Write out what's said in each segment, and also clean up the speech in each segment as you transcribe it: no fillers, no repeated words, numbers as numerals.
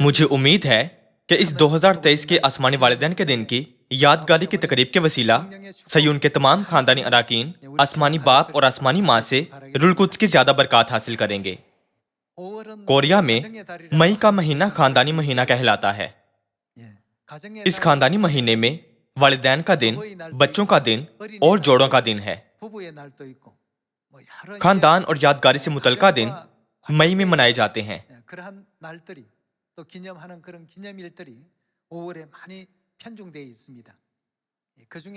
मुझे उम्मीद है कि इस 2023 के आसमानी वालिदैन के दिन की यादगारी की तकरीब के वसीला सयून के तमाम खानदानी अराकीन आसमानी बाप और आसमानी माँ से रुल कुद्स की ज्यादा बरकत हासिल करेंगे। कोरिया में मई का महीना खानदानी महीना कहलाता है। इस खानदानी महीने में वालिदैन का दिन, बच्चों का दिन और जोड़ों का दिन है। खानदान और यादगारी से मुतल्लिका दिन मई में मनाए जाते हैं।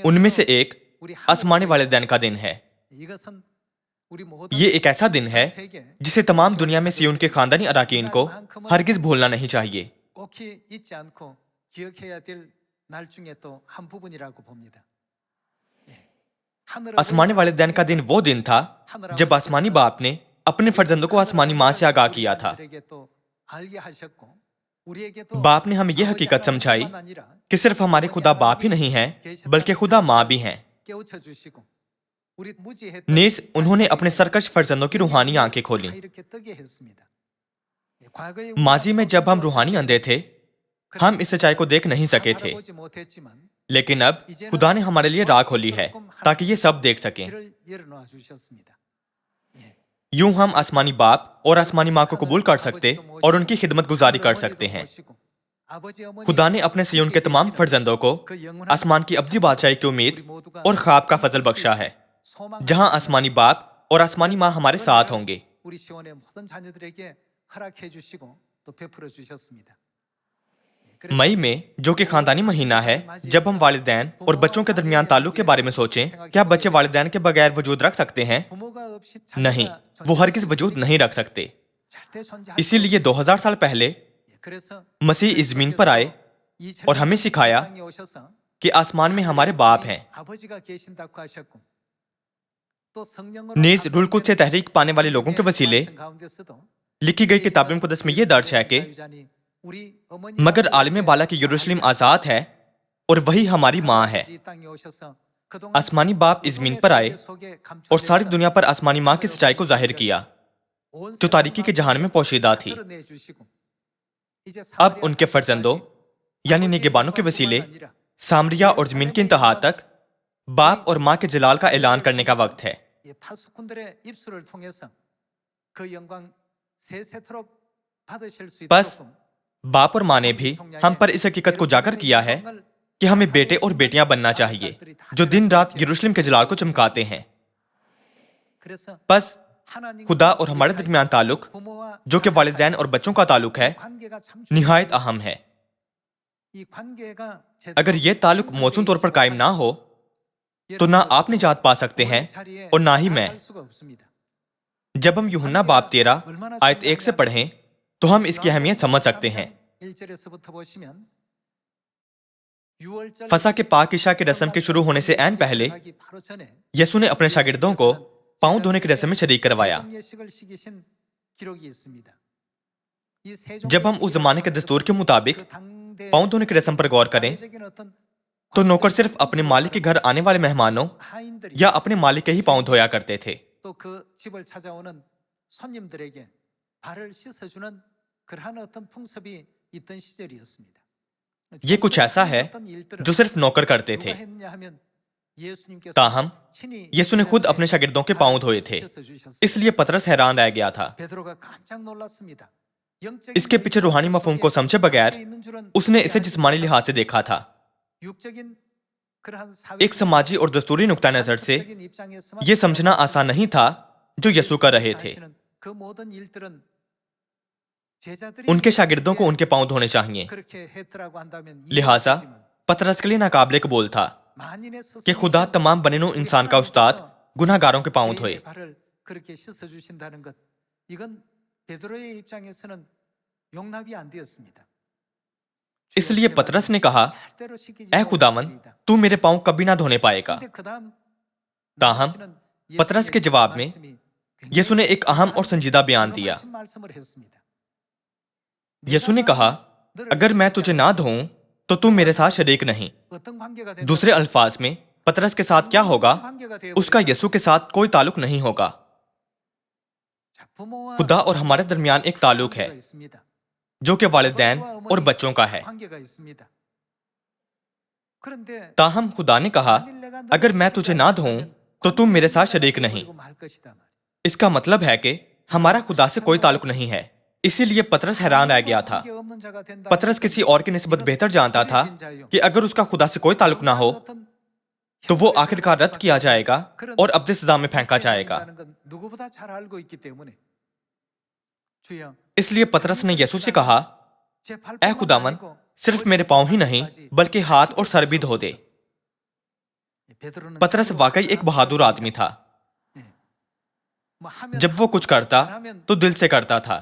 उनमें से एक आसमानी वालिदैन का दिन है। ये एक ऐसा दिन है जिसे तमाम दुनिया में सियोन के खानदानी अराकीन को हरगिज भूलना नहीं चाहिए। आसमानी वालिदैन का दिन वो दिन था जब आसमानी बाप ने अपने फर्जंदों को आसमानी माँ से आगाह किया था। बाप ने हमें यह हकीकत समझाई कि सिर्फ हमारे खुदा बाप ही नहीं हैं, बल्कि खुदा माँ भी हैं। नीस उन्होंने अपने सरकश फर्जंदों की रूहानी आंखें खोली। माजी में जब हम रूहानी अंधे थे, हम इस सच्चाई को देख नहीं सके थे, लेकिन अब खुदा ने हमारे लिए राह खोली है ताकि ये सब देख सकें। यूं हम आसमानी बाप और आसमानी माँ को कबूल कर सकते और उनकी खिदमत गुजारी कर सकते हैं। खुदा ने अपने सियोन के तमाम फर्जंदों को आसमान की अब्दी बादशाही की उम्मीद और ख्वाब का फजल बख्शा है, जहां आसमानी बाप और आसमानी माँ हमारे साथ होंगे। मई में, जो कि खानदानी महीना है, जब हम वालिदैन और बच्चों के दरमियान ताल्लुक के बारे में सोचें, क्या बच्चे वालिदैन के बगैर वजूद रख सकते हैं? नहीं, वो हरगिज़ वजूद नहीं रख सकते। इसीलिए 2000 साल पहले मसीह इस ज़मीन पर आए और हमें सिखाया कि आसमान में हमारे बाप हैं। नीज़ रुल कुद्स से तहरीक पाने वाले लोगों के वसीले लिखी गई किताब मुक़द्दस में यह दर्ज है कि मगर आलिम बाला की यरूशलेम आजाद है और वही हमारी माँ है। आसमानी बाप इस ज़मीन पर आए और सारी दुनिया पर आसमानी माँ की सच्चाई को जाहिर किया, जो तारीकी के जहान में पोशीदा थी। अब उनके फर्जंदों यानी निगहबानों के वसीले सामरिया और ज़मीन की इंतहा तक बाप और माँ के जलाल का ऐलान करने का वक्त है। बस बाप और माँ ने भी हम पर इस हकीकत को उजागर किया है कि हमें बेटे और बेटियां बनना चाहिए, जो दिन रात यरूशलेम के जलाल को चमकाते हैं। बस खुदा और हमारे दरमियान ताल्लुक, जो कि वालिदैन और बच्चों का ताल्लुक है, निहायत अहम है। अगर यह ताल्लुक मौजूद तौर पर कायम ना हो तो ना आप निजात पा सकते हैं और ना ही मैं। जब हम यूहन्ना बाब 13 आयत 1 से पढ़ें तो हम इसकी अहमियत समझ सकते हैं। फसा के पाक इशा के रस्म के शुरू होने से ऐन पहले यसु ने अपने शागिर्दों को पांव धोने की रस्म में शरीक करवाया। जब हम उस जमाने के दस्तूर के मुताबिक पांव धोने की रस्म पर गौर करें तो नौकर सिर्फ अपने मालिक के घर आने वाले मेहमानों या अपने मालिक के ही पांव धोया करते थे। ये कुछ ऐसा है जो सिर्फ नौकर करते थे। ताहम यीशु ने खुद अपने शागिर्दों के पांव धोए थे, इसलिए पतरस हैरान रह गया था। इसके पीछे रूहानी मफहूम को समझे बगैर उसने इसे जिस्मानी लिहाज से देखा था। एक समाजी और दस्तूरी नुक्ता नजर से यह समझना आसान नहीं था जो यीशु कर रहे थे। उनके शागिर्दों को उनके पांव धोने चाहिए, लिहाजा पतरस के लिए नाकाबिले कबूल था कि खुदा तमाम बनेनो इंसान का उस्ताद गुनाहगारों के पांव धोए। इसलिए पतरस ने कहा, ऐ खुदावन, तू मेरे पांव कभी ना धोने पाएगा। ताहम पतरस के जवाब में यीशु ने एक अहम और संजीदा बयान दिया। यीशु ने कहा, अगर मैं तुझे ना धोऊं तो तू मेरे साथ शरीक नहीं। दूसरे अल्फाज में पतरस के साथ क्या होगा, उसका यीशु के साथ कोई ताल्लुक नहीं होगा। खुदा और हमारे दरमियान एक ताल्लुक है। जो कि वालिदैन और बच्चों का है। ताहम खुदा ने कहा, अगर मैं तुझे ना धोऊं तो तुम मेरे साथ शरीक नहीं। इसका मतलब है कि हमारा खुदा से कोई ताल्लुक नहीं है। इसीलिए पतरस हैरान रह गया था। पतरस किसी और की निस्बत बेहतर जानता था कि अगर उसका खुदा से कोई ताल्लुक ना हो तो वो आखिरकार रद्द किया जाएगा और अब्दी सजा में फेंका जाएगा। इसलिए पतरस ने यीशु से कहा, ऐ खुदावन, सिर्फ मेरे पांव ही नहीं बल्कि हाथ और सर भी धो दे। पतरस वाकई एक बहादुर आदमी था। जब वो कुछ करता तो दिल से करता था,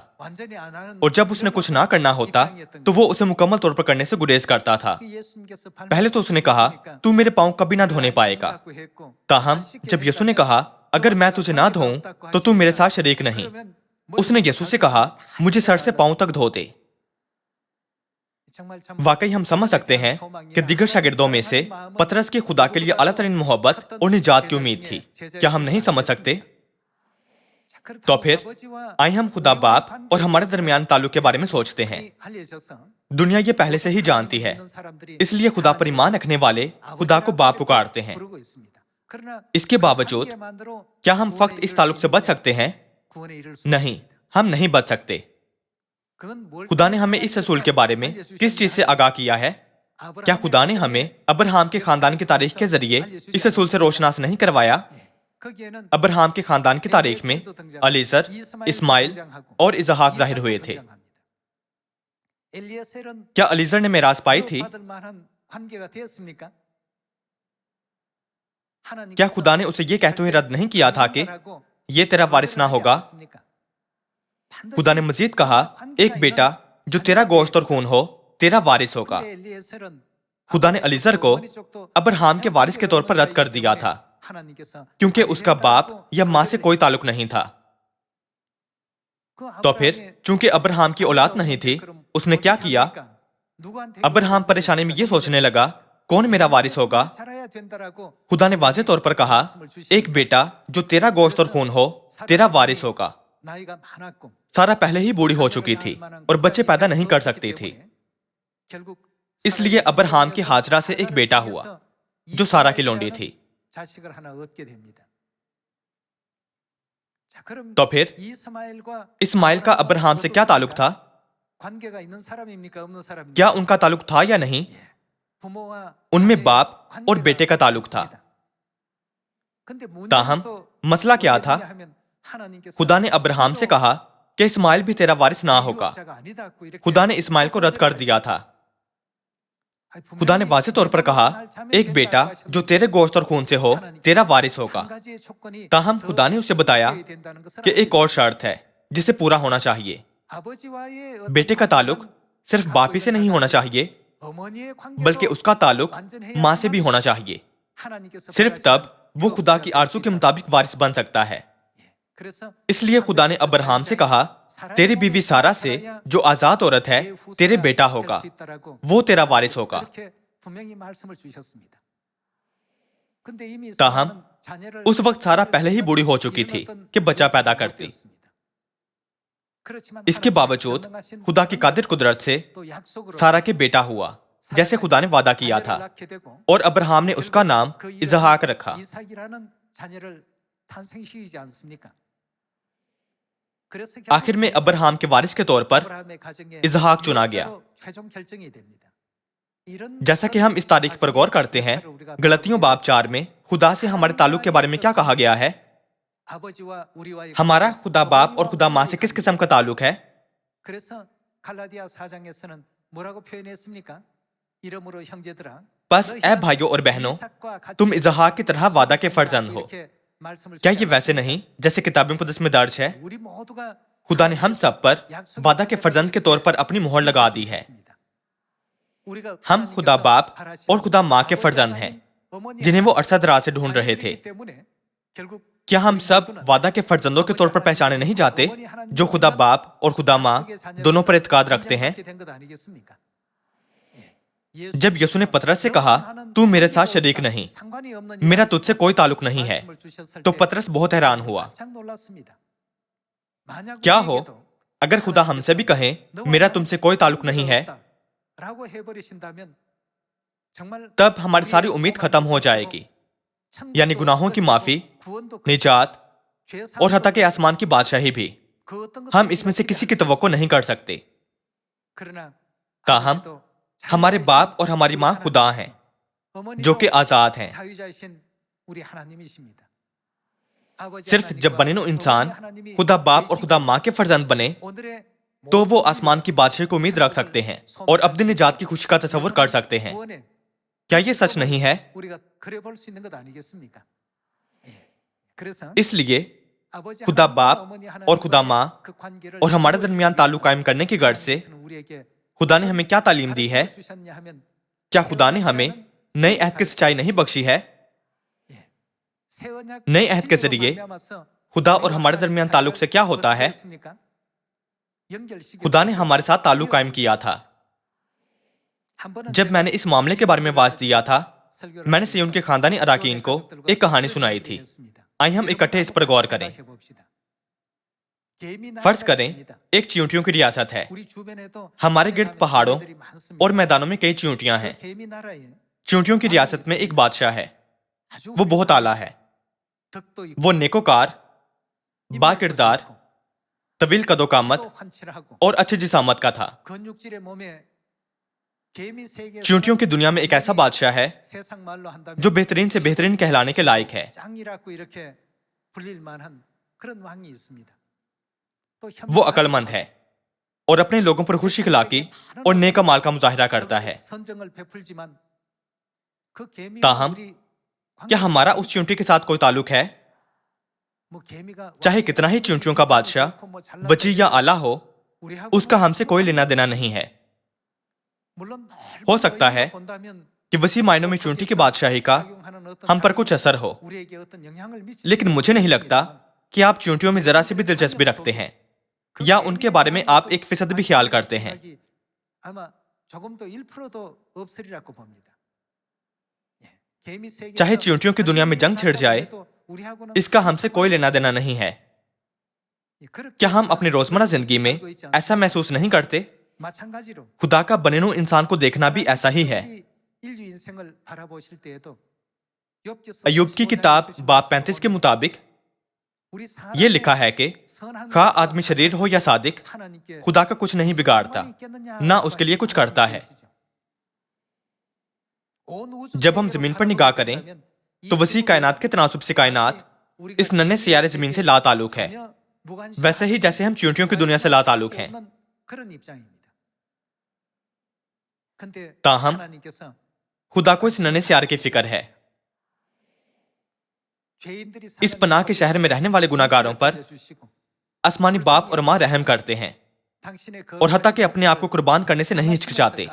और जब उसने कुछ ना करना होता तो वो उसे मुकम्मल तौर पर करने से गुरेज करता था। पहले तो उसने कहा, तू मेरे पांव कभी ना धोने पाएगा। ताहम जब यीशु ने कहा, अगर मैं तुझे ना धोऊं तो तू मेरे साथ शरीक नहीं, उसने यीशु से कहा, मुझे सर से पांव तक धो दे। वाकई हम समझ सकते हैं कि दिगर शागिर्दों में से पतरस की खुदा के लिए आला तरीन मोहब्बत और निजात की उम्मीद थी। क्या हम नहीं समझ सकते? तो फिर आइए हम खुदा बाप और हमारे दरमियान ताल्लुक के बारे में सोचते हैं। दुनिया ये पहले से ही जानती है, इसलिए खुदा पर ईमान रखने वाले खुदा को बाप पुकारते हैं। इसके बावजूद क्या हम फक्त इस ताल्लुक से बच सकते हैं? नहीं, हम नहीं बच सकते। खुदा ने हमें इस रसूल के बारे में किस चीज से आगाह किया है? क्या खुदा ने हमें अब्राहम के खानदान की तारीख के जरिए इस रसूल से रोशनास नहीं करवाया? अब्राहम के खानदान की तारीख में अलीजर, इस्माइल और इसहाक जाहिर हुए थे। क्या अलीजर ने मेरास पाई थी? क्या खुदा ने उसे यह कहते हुए रद्द नहीं किया था कि यह तेरा वारिस ना होगा? खुदा ने मजीद कहा, एक बेटा जो तेरा गोश्त और खून हो तेरा वारिस होगा। खुदा ने अलीजर को अब्राहम के वारिस के तौर पर रद्द कर दिया था, क्योंकि उसका बाप या मां से कोई ताल्लुक नहीं था। तो फिर चूंकि अब्राहम की औलाद नहीं थी, उसने क्या किया? अब्राहम परेशानी में यह सोचने लगा, कौन मेरा वारिस होगा? खुदा ने वाज़ेह तौर पर कहा, एक बेटा जो तेरा गोश्त और खून हो तेरा वारिस होगा। सारा पहले ही बूढ़ी हो चुकी थी और बच्चे पैदा नहीं कर सकती थी। इसलिए अब्राहम की हाजरा से एक बेटा हुआ जो सारा की लोंडी थी। तो फिर इस्माइल का अब्राहम से क्या ताल्लुक था? क्या उनका ताल्लुक था या नहीं? उनमें बाप और बेटे का ताल्लुक था। ताहम मसला क्या था? खुदा ने अब्राहम से कहा कि इस्माइल भी तेरा वारिस ना होगा। खुदा ने इस्माइल को रद्द कर दिया था। खुदा ने वाज़ेह तौर पर कहा, एक बेटा जो तेरे गोश्त और खून से हो तेरा वारिस होगा। ताहम खुदा ने उसे बताया कि एक और शर्त है जिसे पूरा होना चाहिए। बेटे का ताल्लुक सिर्फ बाप ही से नहीं होना चाहिए, बल्कि उसका ताल्लुक मां से भी होना चाहिए। सिर्फ तब वो खुदा की आरज़ू के मुताबिक वारिस बन सकता है। इसलिए खुदा ने अब्राहम से कहा, तेरी बीवी सारा से जो आजाद औरत है तेरे बेटा होगा, वो तेरा वारिस होगा। ताहम उस वक्त सारा पहले ही बूढ़ी हो चुकी थी कि बच्चा पैदा करती। इसके बावजूद खुदा की कादिर कुदरत से सारा के बेटा हुआ, जैसे खुदा ने वादा किया था, और अब्राहम ने उसका नाम इसहाक रखा। आखिर में अब्राहम के वारिस के तौर पर इसहाक चुना गया। जैसा कि हम इस तारीख पर गौर करते हैं, गलतियों बाब 4 में खुदा से हमारे ताल्लुक के बारे में क्या कहा गया है? हमारा खुदा बाप और खुदा मां से किस किस्म का ताल्लुक है? बस ऐ भाइयों और बहनों, तुम इसहाक की तरह वादा के फर्जंद हो। क्या ये वैसे नहीं जैसे किताब मुक़द्दस में दर्ज है? खुदा ने हम सब पर वादा के फर्जंद के तौर पर अपनी मोहर लगा दी है। हम खुदा बाप और खुदा माँ के फर्जंद हैं, जिन्हें वो अरसा दराज से ढूंढ रहे थे। क्या हम सब वादा के फर्जंदों के तौर पर पहचाने नहीं जाते, जो खुदा बाप और खुदा माँ दोनों पर इत्काद रखते हैं? जब यीशु ने पतरस से कहा, तू मेरे साथ शरीक नहीं, मेरा तुझसे कोई ताल्लुक नहीं है, तो पतरस बहुत हैरान हुआ। क्या हो अगर खुदा हमसे भी कहे मेरा तुमसे कोई ताल्लुक नहीं है, तब हमारी सारी उम्मीद खत्म हो जाएगी, यानी गुनाहों की माफी, निजात और हत्ता के आसमान की बादशाही भी। हम इसमें से किसी की तवक्को नहीं कर सकते। ताहम हमारे बाप और हमारी माँ खुदा हैं, जो कि आजाद हैं। सिर्फ जब बनिनो इंसान खुदा बाप और खुदा माँ के फर्जंद बने, तो वो आसमान की बादशाही को उम्मीद रख सकते हैं और अपनी निजात की खुशी का तस्वुर कर सकते हैं। क्या ये सच नहीं है? इसलिए खुदा बाप और खुदा माँ और हमारे दरमियान ताल्लुक कायम करने की गर्ज से खुदा ने हमें क्या तालीम दी है? क्या खुदा ने हमें नए अहद की सच्चाई नहीं बख्शी है? नए अहद के जरिए खुदा और हमारे दरमियान ताल्लुक से क्या होता है? खुदा ने हमारे साथ ताल्लुक कायम किया था। जब मैंने इस मामले के बारे में वाज दिया था, मैंने सिय्योन के खानदानी अराकीन को एक कहानी सुनाई थी। आइए हम इकट्ठे इस पर गौर करें। फर्ज करें एक चींटियों की रियासत है। हमारे गिर्द पहाड़ों और मैदानों में कई चींटियां हैं। चींटियों की रियासत में एक बादशाह है। वो बहुत आला है। वो नेकोकार, बाकिरदार, तवील कदोकामत और अच्छी जिसामत का था। चींटियों की दुनिया में एक ऐसा बादशाह है जो बेहतरीन से बेहतरीन कहलाने के लायक है। वो अक्लमंद है और अपने लोगों पर खुशी खिलाकी और नेका माल का मुजाहिरा करता है। ताहम क्या हमारा उस चींटी के साथ कोई ताल्लुक है? चाहे कितना ही चींटियों का बादशाह वजी या आला हो, उसका हमसे कोई लेना देना नहीं है। हो सकता है कि वसी मायनों में चींटी की बादशाही का हम पर कुछ असर हो, लेकिन मुझे नहीं लगता कि आप चींटियों में जरा सी भी दिलचस्पी रखते हैं या उनके बारे में आप 1% भी ख्याल करते हैं। चाहे चींटियों की दुनिया में जंग छिड़ जाए, इसका हमसे कोई लेना देना नहीं है। क्या हम अपनी रोजमर्रा जिंदगी में ऐसा महसूस नहीं करते? खुदा का बनिनो इंसान को देखना भी ऐसा ही है। अय्यूब की किताब बाब 35 के मुताबिक ये लिखा है कि खा आदमी शरीर हो या सादिक, खुदा का कुछ नहीं बिगाड़ता, ना उसके लिए कुछ करता है। जब हम जमीन पर निगाह करें तो वसी कायनात के तनासुब से कायनात इस नन्हे सियारे जमीन से ला ताल्लुक है, वैसे ही जैसे हम चींटियों की दुनिया से ला ताल्लुक हैं। ताहम खुदा को इस नन्हे सियारे की फिक्र है। इस पनाह के शहर में रहने वाले गुनाहगारों पर आसमानी बाप और माँ रहम करते हैं और हत्ता के अपने आप को कुर्बान करने से नहीं हिचकिचाते।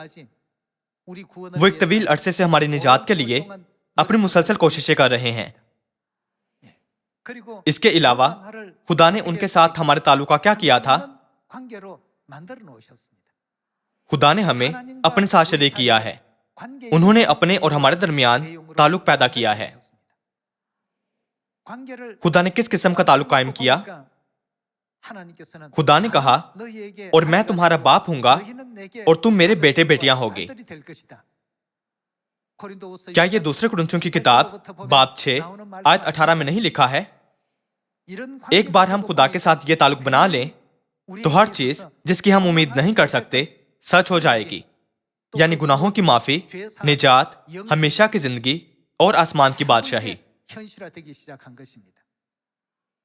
वो एक तवील अरसे से हमारी निजात के लिए अपनी मुसलसल कोशिशें कर रहे हैं। इसके अलावा खुदा ने उनके साथ हमारे ताल्लुक का क्या किया था? खुदा ने हमें अपने साथ शरीक किया है। उन्होंने अपने और हमारे दरमियान ताल्लुक पैदा किया है। खुदा ने किस किस्म का ताल्लुक कायम किया? खुदा ने कहा, और मैं तुम्हारा बाप हूंगा और तुम मेरे बेटे बेटियां होगे। क्या ये दूसरे कुरिन्थियों की किताब बाब 6 आयत 18 में नहीं लिखा है? एक बार हम खुदा के साथ ये ताल्लुक बना लें तो हर चीज जिसकी हम उम्मीद नहीं कर सकते सच हो जाएगी, यानी गुनाहों की माफी, निजात, हमेशा की जिंदगी और आसमान की बादशाही।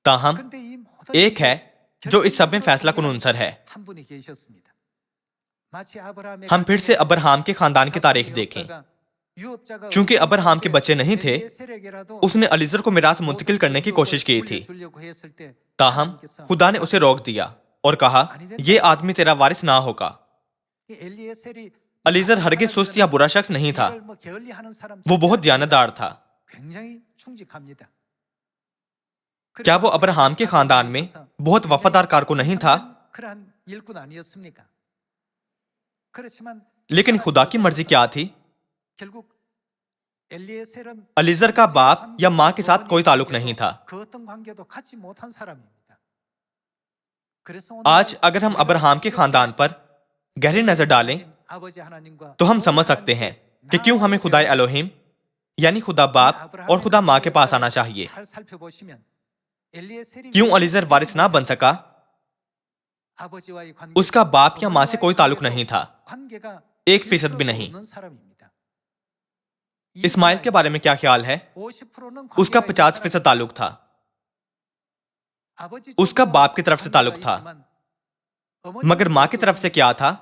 ताहम एक है जो इस सब में फैसला कुन अंसर है। हम फिर से अब्राहम के खानदान की तारीख देखें। चूंकि अब्राहम के बच्चे नहीं थे, उसने अलीजर को मिरास मुंतकिल करने की कोशिश की थी। ताहम खुदा ने उसे रोक दिया और कहा, यह आदमी तेरा वारिस ना होगा। अलीजर हरगिज सुस्त या बुरा शख्स नहीं था, वो बहुत दयानतदार था। क्या वो अब्राहम के खानदान में बहुत वफादार कारकुन नहीं था? लेकिन खुदा की मर्जी क्या थी? अलीजर का बाप या मां के साथ कोई ताल्लुक नहीं था। آج اگر ہم ابراہم کے خاندان پر گہری نظر ڈالیں تو ہم سمجھ سکتے ہیں کہ کیوں ہمیں خدائے الوہیم یعنی خدا باپ اور خدا ماں کے پاس آنا چاہیے. کیوں الیزر وارث نہ بن سکا؟ اس کا باپ یا ماں سے کوئی تعلق نہیں تھا، 1% بھی نہیں. اسماعیل کے بارے میں کیا خیال ہے؟ اس کا 50% تعلق تھا، اس کا باپ کی طرف سے تعلق تھا. مگر ماں کی طرف سے کیا تھا؟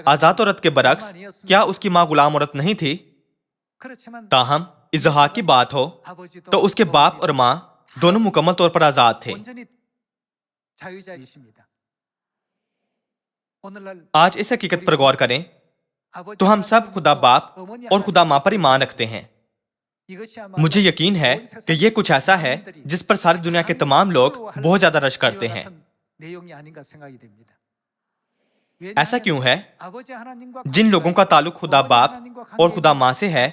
آزاد عورت کے برعکس کیا اس کی ماں غلام عورت نہیں تھی؟ تاہم اسحاق کی بات ہو تو اس کے باپ اور ماں دونوں مکمل طور پر آزاد تھے. آج اس حقیقت پر غور کریں تو ہم سب خدا باپ اور خدا ماں پر ایمان رکھتے ہیں. مجھے یقین ہے کہ یہ کچھ ایسا ہے جس پر ساری دنیا کے تمام لوگ بہت زیادہ رش کرتے ہیں. ایسا کیوں ہے؟ جن لوگوں کا تعلق خدا باپ اور خدا ماں سے ہے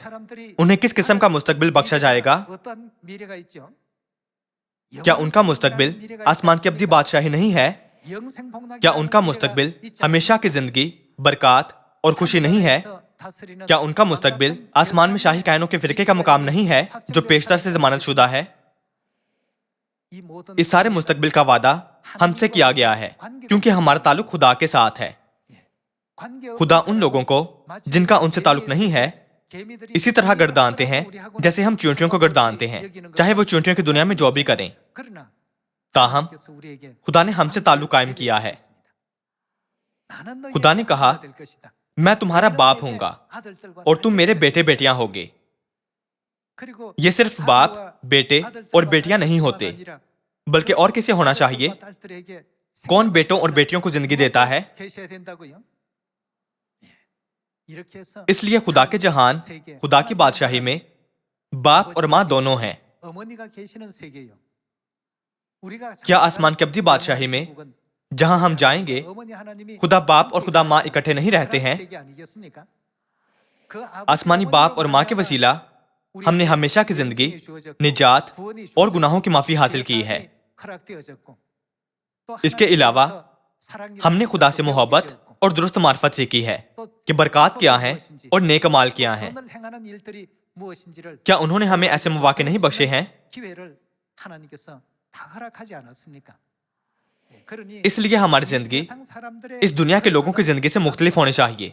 انہیں کس قسم کا مستقبل بخشا جائے گا؟ کیا ان کا مستقبل آسمان کی ابدی بادشاہی نہیں ہے؟ کیا ان کا مستقبل ہمیشہ کی زندگی، برکات اور خوشی نہیں ہے؟ کیا ان کا مستقبل آسمان میں شاہی کائنوں کے فرقے کا مقام نہیں ہے جو پیشتر سے ضمانت شدہ ہے؟ اس سارے مستقبل کا وعدہ ہم سے کیا گیا ہے کیونکہ ہمارا تعلق خدا کے ساتھ ہے. خدا ان لوگوں کو جن کا ان سے تعلق نہیں ہے اسی طرح گردانتے ہیں جیسے ہم چونٹیوں کو گردانتے ہیں، چاہے وہ چونٹیوں کی دنیا میں جو بھی کریں. تاہم خدا نے ہم سے تعلق قائم کیا ہے. خدا نے کہا میں تمہارا باپ ہوں گا اور تم میرے بیٹے بیٹیاں ہوگے. یہ صرف باپ، بیٹے اور بیٹیاں نہیں ہوتے بلکہ اور کسے ہونا چاہیے؟ کون بیٹوں اور بیٹیوں کو زندگی دیتا ہے؟ اس لیے خدا کے جہان، خدا کی بادشاہی میں باپ اور ماں دونوں ہیں. کیا آسمان کی ابدی بادشاہی میں جہاں ہم جائیں گے خدا باپ اور خدا ماں اکٹھے نہیں رہتے ہیں؟ آسمانی باپ اور ماں کے وسیلہ ہم نے ہمیشہ کی زندگی، نجات اور گناہوں کی معافی حاصل کی ہے. اس کے علاوہ ہم نے خدا سے محبت اور درست معرفت سیکھی ہے کہ برکات کیا ہیں اور نیک اعمال کیا ہیں. کیا انہوں نے ہمیں ایسے مواقع نہیں بخشے ہیں؟ اس لیے ہماری زندگی اس دنیا کے لوگوں کی زندگی سے مختلف ہونی چاہیے.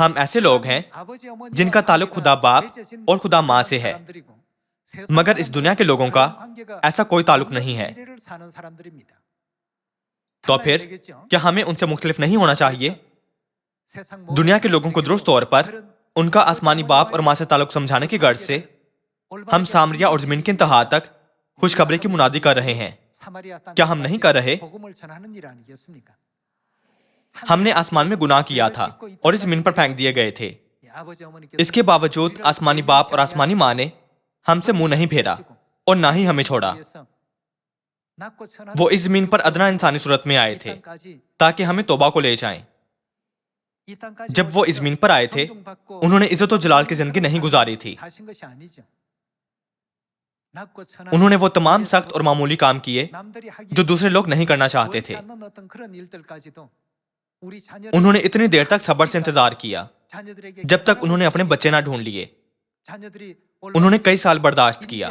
ہم ایسے لوگ ہیں جن کا تعلق خدا باپ اور خدا ماں سے ہے، مگر اس دنیا کے لوگوں کا ایسا کوئی تعلق نہیں ہے. تو پھر کیا ہمیں ان سے مختلف نہیں ہونا چاہیے؟ دنیا کے لوگوں کو درست طور پر ان کا آسمانی باپ اور ماں سے تعلق سمجھانے کی غرض سے ہم سامریا اور زمین کی انتہا تک خوشخبری کی منادی کر رہے ہیں. کیا ہم نہیں کر رہے؟ ہم نے آسمان میں گناہ کیا تھا اور اس زمین پر پھینک دیے گئے تھے. اس کے باوجود آسمانی باپ اور آسمانی ماں نے ہم سے منہ نہیں پھیرا اور نہ ہی ہمیں چھوڑا. وہ اس زمین پر ادنا انسانی صورت میں آئے تھے تاکہ ہمیں توبہ کو لے جائیں. جب وہ اس زمین پر آئے تھے انہوں نے عزت و جلال کی زندگی نہیں گزاری تھی. انہوں نے وہ تمام سخت اور معمولی کام کیے جو دوسرے لوگ نہیں کرنا چاہتے تھے. انہوں نے اتنی دیر تک صبر سے انتظار کیا جب تک انہوں نے اپنے بچے نہ ڈھونڈ لیے. انہوں نے کئی سال برداشت کیا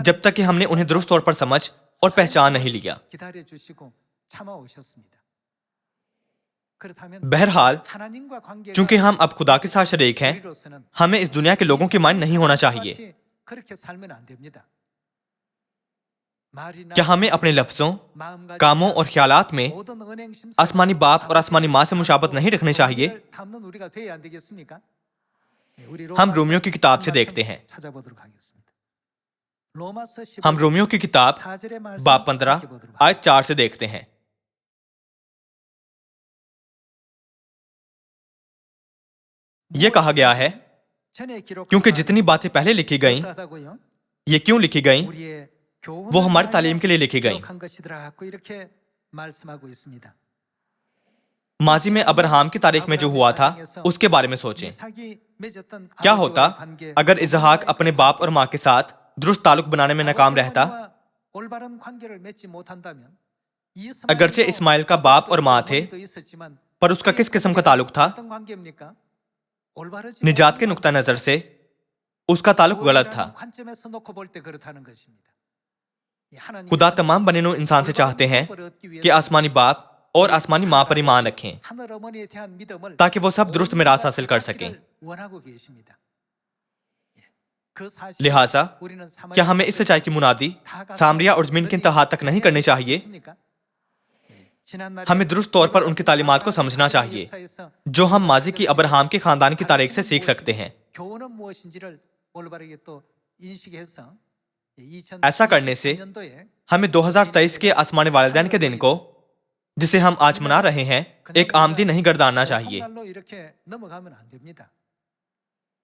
جب تک کہ ہم نے انہیں درست طور پر سمجھ اور پہچان نہیں لیا. بہرحال چونکہ ہم اب خدا کے ساتھ شریک ہیں ہمیں اس دنیا کے لوگوں کی مانند نہیں ہونا چاہیے. کیا ہمیں اپنے لفظوں، کاموں اور خیالات میں آسمانی باپ اور آسمانی ماں سے مشابہت نہیں رکھنی چاہیے؟ ہم رومیو کی کتاب سے دیکھتے ہیں. ہم رومیو کی کتاب باب 15 آیت 4 سے دیکھتے ہیں. یہ کہا گیا ہے کیونکہ جتنی باتیں پہلے لکھی گئیں یہ کیوں لکھی گئیں؟ وہ ہماری تعلیم کے لیے لکھی گئیں. ماضی میں ابراہم کی تاریخ میں جو ہوا تھا اس کے بارے میں سوچیں. کیا ہوتا اگر اسحاق اپنے باپ اور ماں کے ساتھ درست تعلق بنانے میں ناکام رہتا؟ अगरचे इस्माइल का बाप और माँ थे, पर उसका किस किस्म का ताल्लुक था? निजात के नुक्ता नजर से उसका ताल्लुक गलत था। खुदा तमाम बने नूं इंसान से चाहते हैं कि आसमानी बाप और आसमानी माँ पर ईमान रखें ताकि वो सब दुरुस्त मिरास हासिल कर सकें। लिहाजा क्या हमें इस सच्चाई की मुनादी सामरिया और जमीन की इंतहा तक नहीं करनी चाहिए? हमें दुरुस्त तौर पर उनकी तालीमात को समझना चाहिए जो हम माजी की अब्राहम के खानदान की तारीख से सीख सकते हैं। ऐसा करने से हमें 2023 के आसमानी वालिदैन के दिन को, जिसे हम आज मना रहे हैं, एक आम दिन नहीं गर्दानना चाहिए।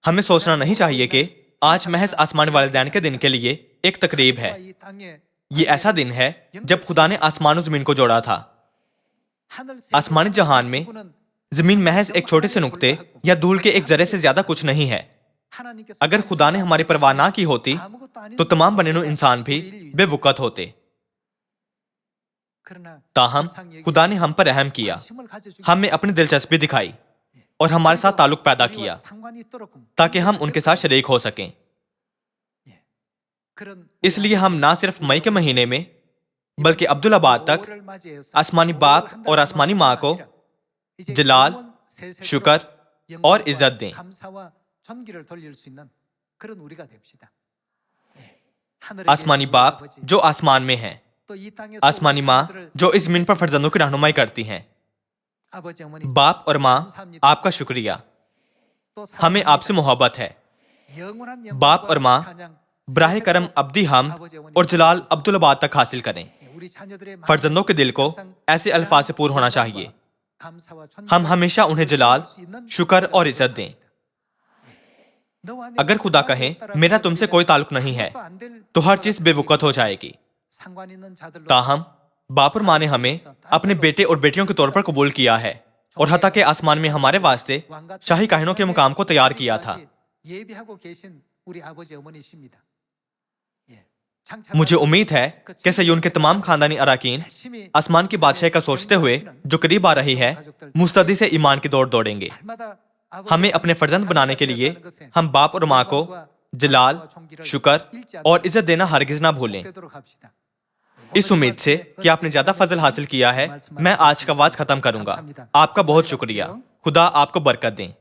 हमें सोचना नहीं चाहिए कि आज महज आसमानी वालिदैन के दिन के लिए एक तकरीब है। ये ऐसा दिन है जब खुदा ने आसमान और जमीन को जोड़ा था। आसमानी जहान में जमीन महज एक छोटे से नुक्ते या धूल के एक जरे से ज्यादा कुछ नहीं है। अगर खुदा ने हमारी परवाह ना की होती तो तमाम बने नूं इंसान भी बेवकूफ होते। ताहम खुदा ने हम पर रहम किया, हमें अपनी दिलचस्पी दिखाई और हमारे साथ ताल्लुक पैदा किया ताकि हम उनके साथ शरीक हो सकें। इसलिए हम ना सिर्फ मई के महीने में बल्कि अब्दुल्लाबाद तक आसमानी बाप और आसमानी माँ को जलाल, शुक्र और इज्जत दें। आसमानी बाप जो आसमान में हैं, आसमानी माँ जो इस जमीन पर फर्जंदों की रहनुमाई करती हैं। बाप और माँ, आपका शुक्रिया, हमें आपसे मोहब्बत है। बाप और माँ बराह करम अब्दी हम और जलाल अब्दुल्लाबाद तक हासिल करें। फर्जंदों के दिल को ऐसे अल्फाज से पूर्ण होना चाहिए, हम हमेशा उन्हें जलाल, शुक्र और इज्जत दें। अगर खुदा कहे मेरा तुमसे कोई ताल्लुक नहीं है तो हर चीज बेवकूफ हो जाएगी। ताहम बाप और माँ ने हमें अपने बेटे और बेटियों के तौर पर कबूल किया है और हत्ता के आसमान में हमारे वास्ते शाही काहिनों के मुकाम को तैयार किया था। मुझे उम्मीद है कि सयून के तमाम खानदानी अराकीन आसमान की बादशाही का सोचते हुए जो करीब आ रही है, मुस्तदी से ईमान की दौड़ दौड़ेंगे। हमें अपने फर्जंद बनाने के लिए हम बाप और माँ को जलाल, शुक्र और इज्जत देना हरगिज ना भूलें। इस उम्मीद से कि आपने ज्यादा फजल हासिल किया है, मैं आज का वाज खत्म करूंगा। आपका बहुत शुक्रिया। खुदा आपको बरकत दें।